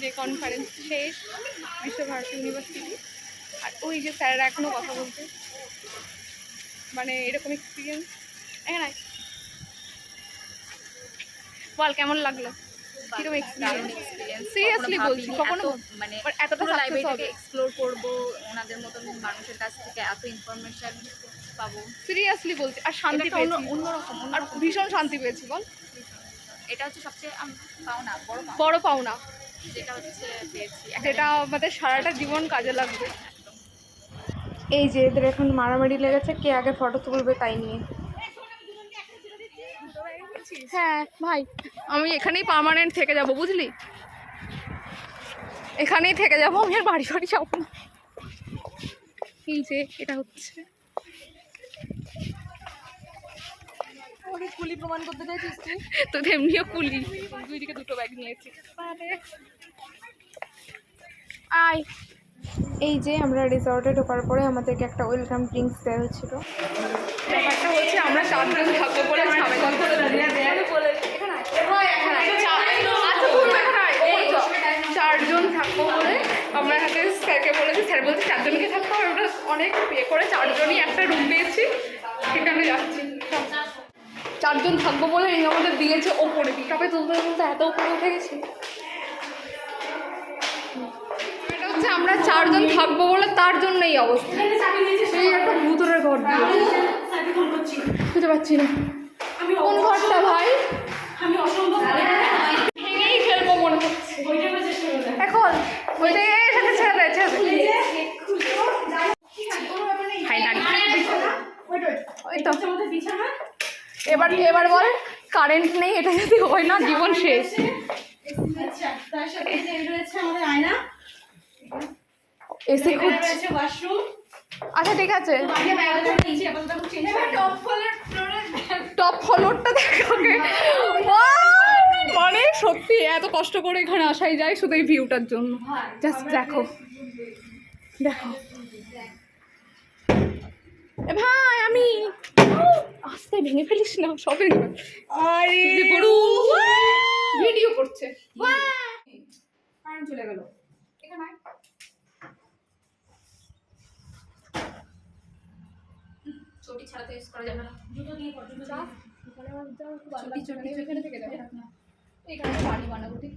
যে কনফারেন্স শেষ বিশ্বভারতী ইউনিভার্সিটি। আর ওই যে স্যারেরা এখনও কথা বলছে, মানে এরকম এক্সপিরিয়েন্স। এখানে বল কেমন লাগলো, কিরকম এক্সপিরিয়েন্স? সিরিয়াসলি বলছি, কখনো মানে এতটা লাইব্রেরিটাকে এক্সপ্লোর করব, ওনাদের মতন মানুষের কাছ থেকে এত ইনফরমেশন পাবো, সিরিয়াসলি বলছি। আর শান্তি পেয়েছি, অন্যরকম আর ভীষণ শান্তি পেয়েছি। বল, এটা হচ্ছে সবচেয়ে পাওনা, বড় পাওনা, যেটা হচ্ছে পেয়েছি, যেটা আমাদের সারাটা জীবন কাজে লাগবে। এই যে এদের এখন মারামারি লেগেছে কে আগে ফটো তুলবে তাই নিয়ে। হ্যাঁ ভাই, আমি এখানেই পার্মানেন্ট থেকে যাব, বুঝলি, এখানেই থেকে যাবো, আমি আর বাড়ি বাড়ি যাবো না। এই যে এটা হচ্ছে কুলি প্রমাণ করতে চাইছিস তুই? তো তেমনিও কুলি, দুই দিকে দুটো ব্যাগ নিয়েছি। আয়, এই যে আমরা রিসর্টে ঢোকার পরে আমাদেরকে একটা ওয়েলকাম ড্রিঙ্কস দেওয়া হচ্ছিল। ব্যাপারটা হচ্ছে আমরা 4 জন থাকবো বলে চারজন থাকবো বলে আমরা হাতে স্যারকে বলেছি, স্যার বলছে 4 জনকে থাকবো। আমরা অনেক পে করে 4 জনই একটা রুম পেয়েছি, সেখানে যাচ্ছি। 4 জন থাকবো বলে এই আমাদের দিয়েছে ওপরে, তবে তুলতে তুলতে এত উপরে উঠে গেছি। এটা হচ্ছে আমরা 4 জন থাকবো বলে তার জন্য এই অবস্থা। এই একটা ভূতরের ঘর দিয়ে খুঁজে পাচ্ছি না কোন ঘরটা ভাই, ভেঙেই ফেলবো মনে হচ্ছে এখন। ওই যে সাথে ছেড়ে এবার বল, কারেন্ট নেই, এটা যদি হয় না জীবন শেষ। এসি খুঁজছে, আচ্ছা ঠিক আছে, টপ ফ্লোরটা দেখাকে। মানে সত্যি এত কষ্ট করে এখানে আসাই যায় শুধু এই ভিউটার জন্য। জাস্ট দেখো দেখো এ ভাই, আমি আস্তে ভেঙে ফেলিস না সবে। আরে গরু ভিডিও করছে, কারেন্ট চলে গেল। চটি ছাড়া তো ইউজ করা যাবে না, জুতো দিয়ে কর, জুতো দিয়ে চটি এখানে থেকে যাবে, এখানে বাড়ি বানাবো ঠিক।